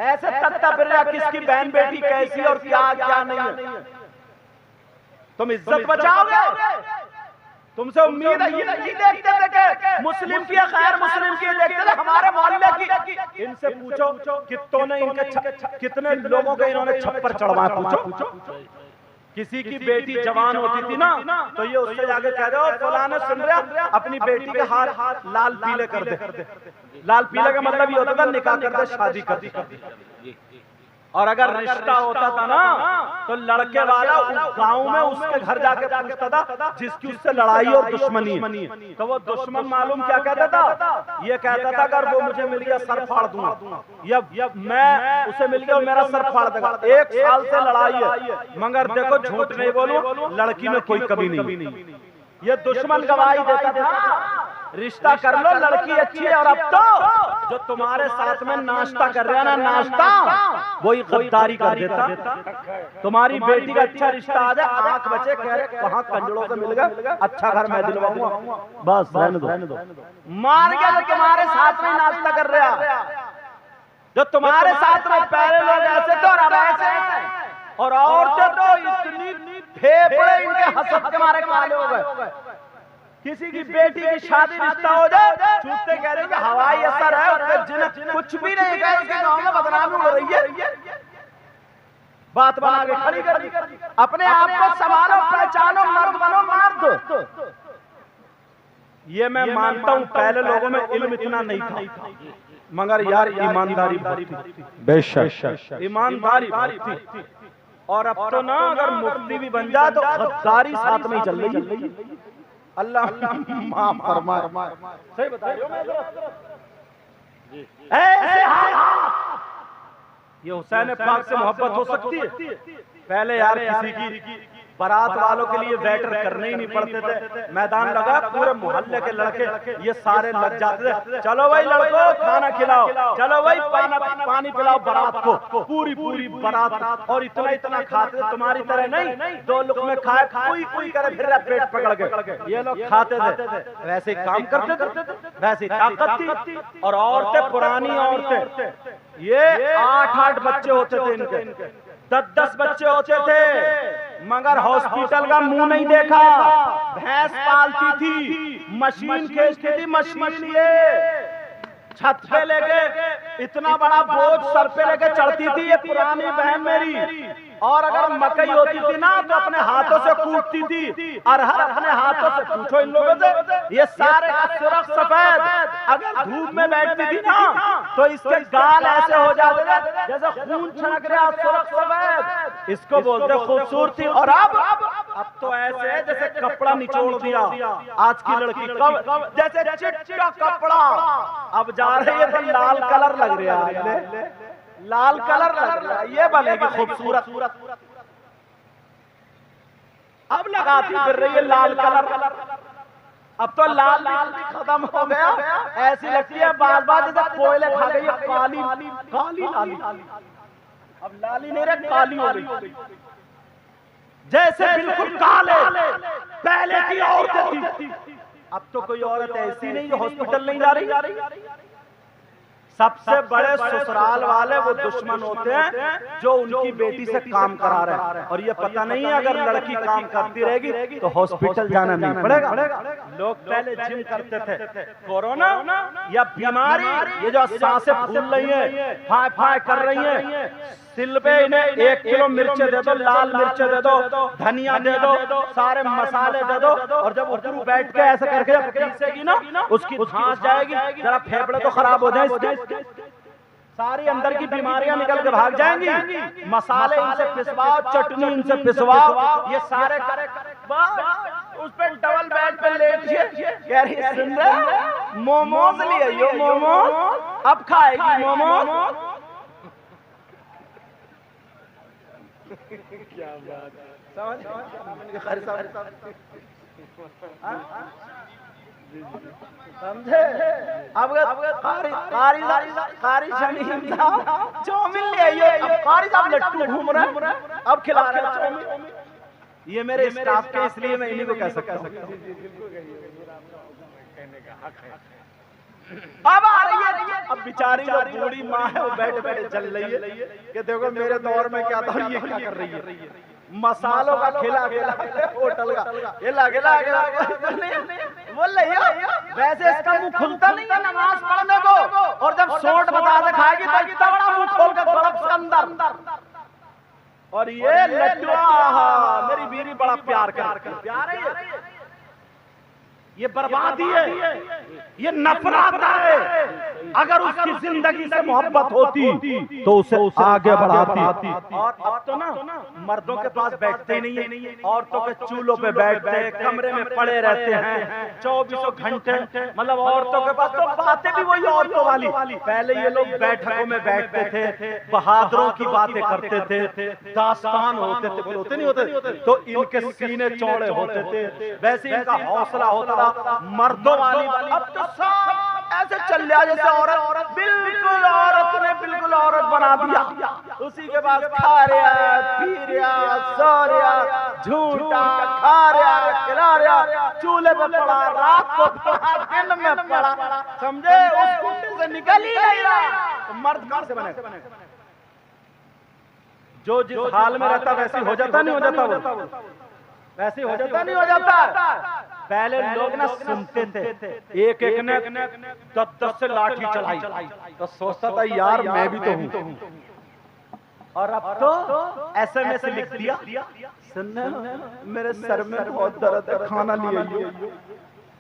ऐसे तख्ता फिर किसकी बहन बेटी कैसी और क्या क्या नहीं है। तुम इज्जत बचाओगे? तुमसे उम्मीद है ये देखते थे कि मुस्लिम की खैर मुस्लिम की, देखते थे हमारे मोहल्ले की। इनसे पूछो कितनों ने इनके कितने लोगों के इन्होंने छप्पर चढ़वाए, पूछो। किसी की बेटी जवान होती थी ना तो ये उससे जाके कह दो फलां ने सुन रहा अपनी बेटी के हाथ लाल पीले कर दे। लाल पीले का मतलब ये होता था निकाह कर दे, शादी कर दे। और अगर रिश्ता होता था ना तो लड़के वाला गांव में उसके घर जाके पूछता था जिसकी उससे लड़ाई और दुश्मनी है, तो वो दुश्मन मालूम क्या कहता था? ये कहता था अगर वो मुझे मिल गया सर फाड़ दूंगा, या मैं उसे मिल गया और मेरा सर फाड़ देगा। 1 साल से लड़ाई है, मगर देखो झूठ नहीं बोलूं लड़की में कोई कमी नहीं। ये दुश्मन गवाही देता था रिश्ता कर लो लड़की अच्छी है। और अब तो जो तुम्हारे साथ में नाश्ता कर रहे हैं ना, नाश्ता वही गद्दारी कर देता। तुम्हारी बेटी का अच्छा रिश्ता आ जाए, आंख बचे कह रहे कहां कंजड़ों से मिल गया, अच्छा घर मैं दिलवाऊंगा, बस रहने दो। मार गया जो तुम्हारे साथ में नाश्ता कर रहा, जो तुम्हारे साथ में पहले लोग ऐसे थे और अब ऐसे। और औरतें तो इतनी फेफड़े इनके हसद के मारे काले हो गए। किसी की बेटी की शादी रिश्ता हो जाए छूटते कह रहे हैं हवाई असर है, कुछ भी नहीं कहे उसके गांव में बदनामी हो रही है। बात बना के खड़ी कर दी। अपने आप को संभालो, पहचानो, मर्द बनो, मर्द। ये मैं मानता हूं पहले लोगों में इल्म इतना नहीं था, मगर यार ईमानदारी थी, बेशक ईमानदारी थी। और अब तो ना अगर मुफ्ती भी बन जाए तो गद्दारी साथ में ही चल रही है। अल्लाह माफ फरमाए। सही बता रही हूं मैं ऐसे ये हुसैन पाक से मोहब्बत हो सकती है? पहले यार किसी की बारात वालों के लिए वेटर करने ही नहीं पड़ते थे। मैदान लगा, पूरे मोहल्ले के लड़के ये सारे लग जाते थे, चलो भाई लड़कों खाना खिलाओ, चलो भाई पानी पिलाओ बारात को। पूरी बारात और इतना खाते थे, तुम्हारी तरह नहीं 2 लुक़मे खाए कोई करे फिर पेट पकड़ के। ये लोग खाते थे, वैसे काम करते थे, वैसी ताकत थी। और औरतें, पुरानी औरतें, ये 8-8 बच्चे होते थे इनके, 10-10 बच्चे होते थे, मगर हॉस्पिटल का मुंह नहीं देखा। भैंस पालती थी, मशीन खींचती थी, मशीन ये छत पे लेके इतना बड़ा बोझ सर पे लेके चढ़ती थी ये पुरानी बहन मेरी। और अगर मकई होती थी ना तो अपने हाथों से कूटती थी, अरहर अपने हाथों से। पूछो इन लोगों से, ये सारे सुर्ख सफेद अगर धूप में बैठती थी ना तो इसके गाल ऐसे हो जाते थे जैसे खून छलक रहा, सुर्ख सफेद। इसको बोलते खूबसूरती। और अब तो ऐसे है जैसे कपड़ा निचोड़ दिया आज की लड़की, कब जैसे चिट्टा कपड़ा। अब जा रही है तो लाल कलर लग रहा है, लाल कलर लग रहा है, ये बनेगी खूबसूरत। अब लगाती फिर रही है लाल कलर। अब तो लाल भी खत्म हो गया, ऐसी लगती है बार जैसे कोयले खा गई है, काली लाली। अब लाली नहीं रही, काली हो गई, जैसे बिल्कुल काले पहले की औरतें थी। अब तो कोई औरत ऐसी नहीं हॉस्पिटल नहीं जा रही। सबसे बड़े ससुराल वाले वो दुश्मन होते हैं जो उनकी बेटी से काम करा रहे हैं। और ये पता नहीं है अगर लड़की काम करती रहेगी तो हॉस्पिटल जाना नहीं पड़ेगा। लोग पहले जिम करते थे, कोरोना या बीमारी ये जो सांसें फूल रही है, फाय कर रही है, सिल पे इन्हें 1 किलो मिर्च दे दो, लाल मिर्च दे दो, धनिया दे दो, सारे मसाले दे दो। और जब ऊपर बैठ के ऐसे करके पीसेगी ना उसकी सांस जाएगी, जरा फेफड़े तो खराब हो जाए, सारी अंदर की बीमारियां निकल के भाग जाएंगी। मसाले इनसे पिसवाओ, चटनी इनसे पिसवाओ, ये सारे करे उस पे डबल बेड पे लेटिए। कह रही सुन रहे मोमोज लिए यो, मोमोज अब खाएगी मोमोज। क्या बात समझे? अब कारी चौमिन ले आइए, अब कारी साहब लट्टू घूम रहे हैं, अब खिला रहे हैं चौमिन। ये मेरे स्टाफ के, इसलिए मैं इन्हीं को कह सकता हूँ। अब आ रही है, अब बेचारी जो बूढ़ी माँ है वो बैठ बैठे जल रही है कि देखो मेरे दौर में क्या था, ये क्या कर रही है, मसालों का खिला खिला होटल का ये लगे बोल रही है। वैसे इसका मुंह खुलता नहीं है नमाज पढ़ने को, और जब सोट बता दे खाएगी तो इतना बड़ा मुंह खोल के गड़प से अंदर। और ये लड्डुआ मेरी बीवी बड़ा प्यार करती है, प्यार है ये बर्बादी है, ये नफरत है। अगर उसकी जिंदगी से मोहब्बत होती तो उसे आगे बढ़ाती। और अब तो ना मर्दों के पास बैठते ही नहीं है, औरतों के चूल्हों पे बैठते हैं, कमरे में पड़े रहते हैं 24 घंटे। मतलब औरतों के पास तो बातें भी वही औरतों वाली। पहले ये लोग बैठकों में बैठते थे, बहादुरों की बातें करते थे, दास्तान होते थे, होते नहीं होते तो इनके सीने चौड़े होते थे, वैसे इनका हौसला होता था मर्दों वाली। अब तो सब ऐसे चल रहा जैसे औरत, बिल्कुल औरत ने बिल्कुल औरत बना दिया। उसी के पास खा रहा, पी रहा, सो रहा, झूठा खा रहा, खिला रहा, चूल्हे पे पड़ा, रात को पड़ा, दिन में पड़ा, समझे उस कुंडे से निकल ही नहीं रहा। तो मर्द कहां से बने? जो जिस हाल में रहता वैसे हो जाता, नहीं हो जाता वो वैसे हो जाता, नहीं हो जाता। पहले लोग ना सुनते थे, एक एक ने 10-10 से लाठी चलाई तो सोचता था यार मैं भी तो हूँ। और अब तो SMS लिख दिया, सुनने मेरे सर में बहुत दर्द है, खाना लिए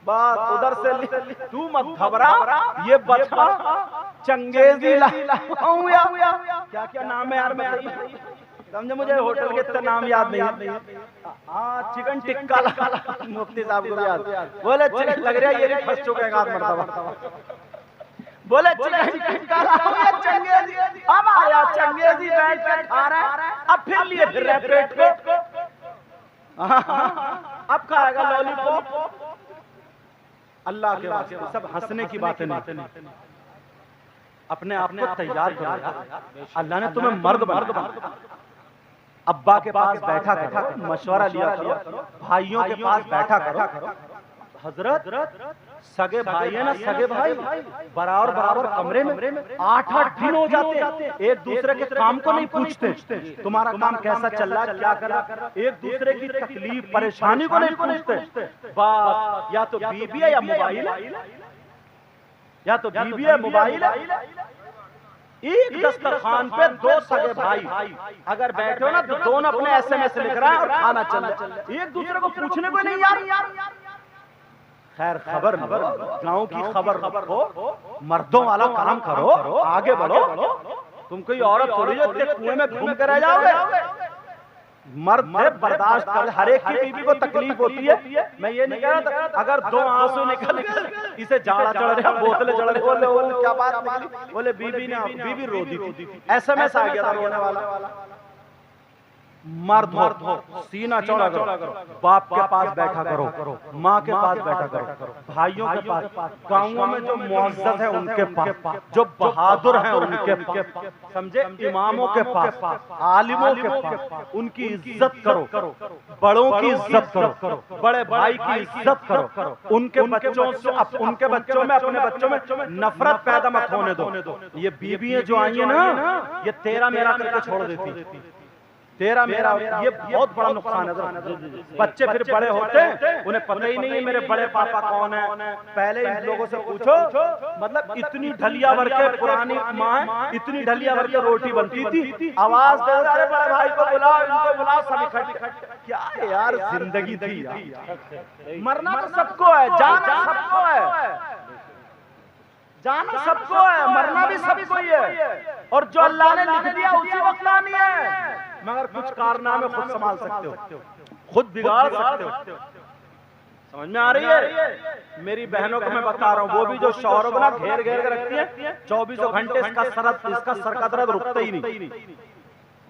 बात उधर से तू मत घबरा, ये बता चंगेजी लाऊं या क्या क्या नाम है यार, मैं समझे, मुझे होटल के इतना नाम याद नहीं। हाँ चिकन टिक्का मुफ्ती साहब को याद, बोले चिकन लग रहा है ये फंस चुके हैं मरतबा, बोले चिकन टिक्का चंगेजी। अब आया चंगेजी बैठ कर खा रहा है, अब फिर लिए फिर रहे पेट को, अब खाएगा लॉलीपॉप। अल्लाह के वास्ते सब हंसने की बातें नहीं, अपने आप को तैयार करो। अल्लाह ने तुम्हें मर्द बना। अब्बा के पास बैठा करो, मशवरा लिया करो, भाइयों के पास बैठा करो। हजरत सगे भाई है ना, सगे भाई बराबर बराबर कमरे में 8-8 दिन हो जाते, एक दूसरे के काम को नहीं पूछते, तुम्हारा काम कैसा चल रहा है, क्या कर रहा, एक दूसरे की तकलीफ परेशानी को नहीं पूछते। बात या तो बीबी है या मोबाइल है, या तो बीबी है मोबाइल है। एक दस्तरखान पे 2 सगे भाई अगर बैठे हो ना तो दोनों अपने SMS लिख रहा है और खाना चल रहा है, एक दूसरे को पूछने को नहीं यार। खैर खबर गांव की खबर हो, मर्दों वाला काम करो, आगे बढ़ो। तुम कोई औरत थोड़ी जो कुएं में घूम कर रह जाओगे। मर्द बर्दाश्त कर, हर एक की बीवी को तकलीफ होती है। मैं ये नहीं कह रहा था अगर 2 आंसू निकल इसे जाड़ा चढ़ रहा, बोतलें चढ़ रही, बोले क्या बात निकली, बोले बीवी रो दी थी, SMS आ गया था रोने वाला। मर्द हो सीना चौड़ा करो, बाप के पास बैठा करो, माँ के पास बैठा करो, भाइयों के पास, गांवों में जो मुअज़्ज़ज़ है उनके पास, जो बहादुर हैं उनके पास, समझे, इमामों के पास, आलिमों के पास, उनकी इज्जत करो, बड़ों की इज्जत करो, बड़े भाई की इज्जत करो, उनके बच्चों से उनके बच्चों में अपने बच्चों में नफरत पैदा मत होने दो। ये बीवियां जो आई है ना, ये तेरा मेरा करके छोड़ देती, तेरा मेरा, ये बहुत बड़ा नुकसान है। बच्चे फिर बड़े होते हैं, उन्हें पता ही नहीं है मेरे बड़े पापा कौन है। पहले इन लोगों से पूछो, मतलब इतनी ढलिया भर के पुरानी माँ, इतनी ढलिया भर के रोटी बनती थी, आवाज दे अरे बड़े भाई को बुलाओ, इनको बुलाओ, सब इकट्ठे। क्या है यार जिंदगी थी यार। मरना तो सबको है, जाना सबको है, जाना सबको है, मरना भी सबको ही है। और जो अल्लाह ने लिख दिया उसी वक्त आनी है, मगर कुछ कारनामे खुद संभाल सकते हो, खुद बिगाड़ सकते हो। समझ में आ रही है? मेरी बहनों को मैं बता रहा हूँ, वो भी जो शौहरों को ना घेर घेर के रखती है 24 घंटे, इसका सर का दर्द रुकता ही नहीं।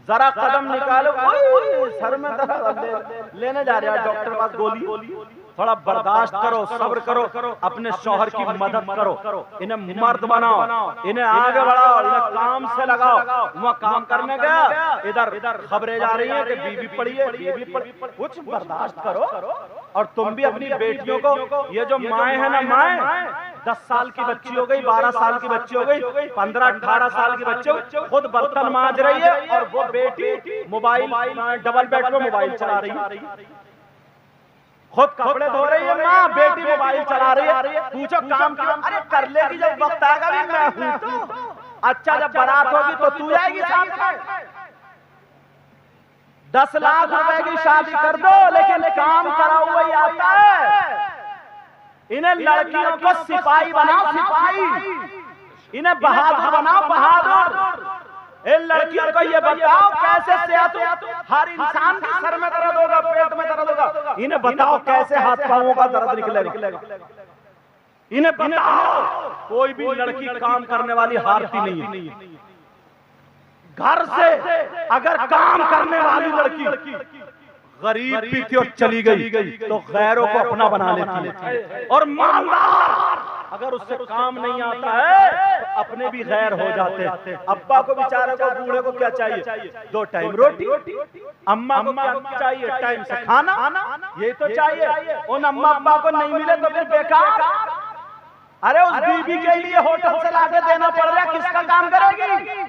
जरा कदम निकालो, सर में दर्द, लेने जा रहा है डॉक्टर पास गोली, थोड़ा बर्दाश्त करो, सब्र करो, अपने शौहर की मदद करो, इन्हें मर्द बनाओ, इन्हें आगे बढ़ाओ, इन्हें काम से लगाओ। वहाँ काम करने गया, इधर खबरें जा रही है कि बीवी पड़ी है, बीवी पड़ी, कुछ बर्दाश्त करो। और तुम भी अपनी बेटियों को, ये जो माएँ है ना, माएँ 10 साल की बच्ची हो गई, 12 साल की बच्ची हो गई, 15-18 साल की बच्ची खुद बर्तन मांज रही है और वो बेटी मोबाइल डबल बेड पे मोबाइल चला रही है, खुद कपड़े धो रही है माँ, बेटी मोबाइल चला रही है। पूछो काम क्यों? अरे कर लेगी, जब वक्त आएगा भी मैं हूं तो। अच्छा जब बारात होगी तो तू जाएगी साथ में। 10 लाख रुपए की शादी कर दो, लेकिन काम करा हुआ ही आता है। इन्हें लड़कियों को सिपाही बनाओ, सिपाही, इन्हें बहादुर बनाओ, बहादुर। इन लड़कियों को ये बताओ कैसे सेहत, हर इंसान के सर में दर्द होगा, पेट में दर्द होगा, इन्हें बताओ कैसे हाथ पांवों का दर्द निकलेगा। इन्हें बताओ कोई भी लड़की काम करने वाली हारती नहीं है। घर से अगर काम करने वाली लड़की गरीब भी थी और चली गई तो गैरों को अपना बना लेती है। और मालदार अगर उससे काम नहीं आता है तो अपने भी गैर हो जाते हैं। अब्बा को बेचारे को, बूढ़े को क्या चाहिए? 2 टाइम रोटी। अम्मा को क्या चाहिए? टाइम से खाना, ये तो चाहिए। उन अम्मा अब्बा को नहीं मिले तो फिर बेकार। अरे उस बीबी के लिए होटल से लाके देना पड़ रहा है, किसका काम करेगी?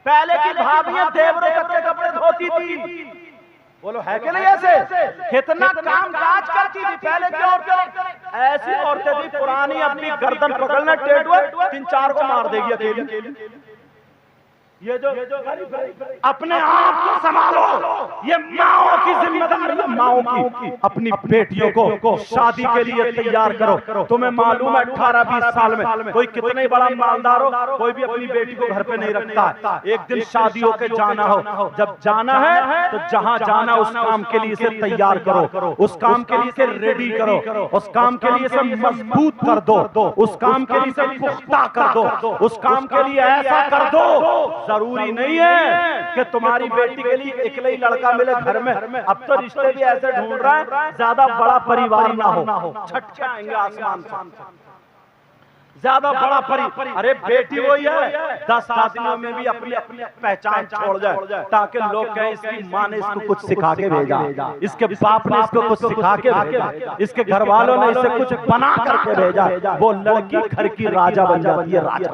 पहले की भाभियां देवरों तक के कपड़े धोती थी, बोलो है कि नहीं? ऐसे कितना काम काज करती थी पहले की औरतें। ऐसी औरतें थी पुरानी, अपनी गर्दन पकड़ना टेढ़े 3-4 को मार देगी अकेली। ये जो अपने आप को संभालो, ये माओ की जिम्मेदारी है, माओ की। अपनी बेटियों को शादी के लिए तैयार करो। तुम्हें मालूम है 18-20 साल में कोई कितने बड़ा मालदार हो, कोई भी अपनी बेटी को घर पे नहीं रखता। एक दिन शादी होके जाना हो, जब जाना है तो जहाँ जाना उस काम के लिए इसे तैयार करो, उस काम के लिए इसे रेडी करो, उस काम के लिए इसे मजबूत कर दो, उस काम के लिए इसे पुख्ता कर दो, उस काम के लिए ऐसा कर दो। जरूरी नहीं है कि तुम्हारी बेटी के लिए इकलई लड़का मिले घर में। अब तो रिश्ते भी ऐसे ढूंढ रहा है ज्यादा बड़ा परिवार ना हो, छटके आएंगे आसमान से, ज्यादा बड़ा परिवार। अरे बेटी वही है, 10 आदमियों में भी अपनी अपनी पहचान छोड़ जाए, ताकि लोग कहें इसकी माँ ने इसको कुछ सिखा के भेजा, इसके बाप ने इसको कुछ सिखा के भेजा, इसके घर वालों ने इसे कुछ बना करके भेजा। वो लड़की घर की राजा बन जाती है, राजा।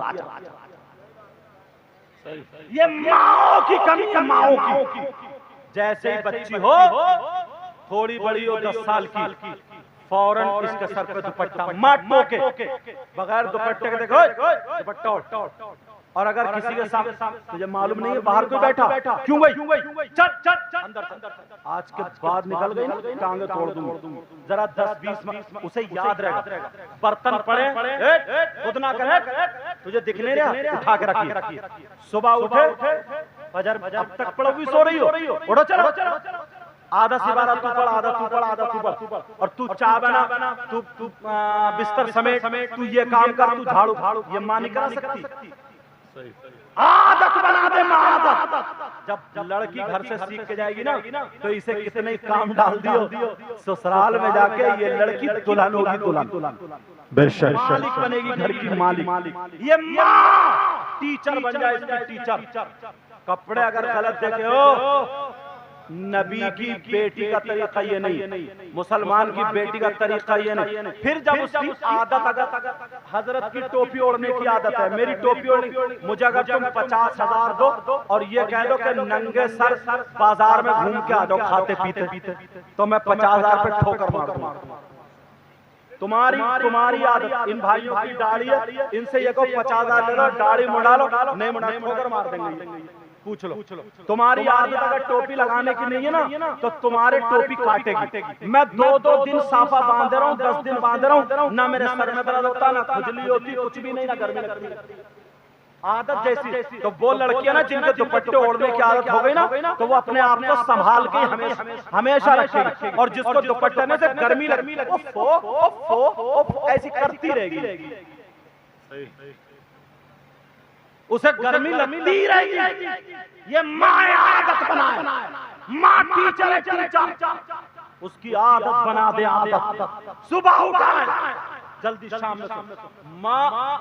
ये माओ की कमी है, माओ की। जैसे ही बच्ची हो, थोड़ी बड़ी हो 10 साल की, फौरन इसके सर पे दुपट्टा माटो के, बगैर दुपट्टे के देखो दुपट्टा। और अगर किसी के सामने तुझे मालूम नहीं है बाहर कोई बैठा, क्यों गई? चट अंदर। आज के बाद निकल गई ना, टांगे तोड़ दूंगा। जरा 10-20 उसे याद रहेगा। बर्तन पड़े खुद ना करे, तुझे दिख नहीं रहा, उठा के रखिए। सुबह उठे, फजर अब तक पड़ो भी सो रही हो, उठो चलो। आधा सिवारा तू पढ़, आधा तू पढ़, आधा तू पढ़। और तू चाय बना, तू बिस्तर समेट, तू ये काम कर, तू झाड़ू। ये मां नहीं करा सकती। आदत बना दे मां, आदत। जब लड़की घर से सीख के जाएगी ना, तो इसे कितने काम डाल दियो, ससुराल में जाके ये लड़की दुल्हन होगी, दुल्हन मालिक बनेगी, घर की मालिक। ये माँ टीचर बन जाए, इसकी टीचर। कपड़े अगर गलत देखे हो, नबी की बेटी का तरीका ये नहीं, मुसलमान की बेटी का तरीका ये नहीं। फिर जब उसकी आदत, अगर हजरत की टोपी ओढ़ने की आदत है, मेरी टोपी ओढ़ने, मुझे अगर तुम 50,000 दो और ये कह दो कि नंगे सर बाजार में घूम के आ जाओ खाते पीते, तो मैं 50,000 पे ठोकर मार दूंगा। तुम्हारी आदत, इन भाइयों की दाढ़ी है, इनसे ये को 50,000 ले लो, दाढ़ी मुड़ा लो, नहीं मुड़ा ठोकर मार देंगे। पूछ लो। तुम्हारी आदत अगर टोपी लगाने की नहीं है ना, तो तुम्हारे टोपी काटेगी। मैं 2-2 दिन साफा बांध रहा हूँ, 10 दिन बांध रहा हूँ, ना मेरे सर में दर्द होता, ना खुजली होती, कुछ भी नहीं, ना गर्मी लगती। आदत जैसी। तो वो लड़कियां ना जिनके दुपट्टे ओढ़ने की आदत हो गई ना, तो वो अपने आप को संभाल के हमेशा रखेगी। और जिसको दुपट्टे से गर्मी लगती, ऐसी करती रहेगी, उसे गर्मी लगती रहेगी। ये माँ आदत बनाए, माँ टीचर है, टीचर। उसकी आदत बना दे, आदत सुबह उठा जल्दी शाम में माँ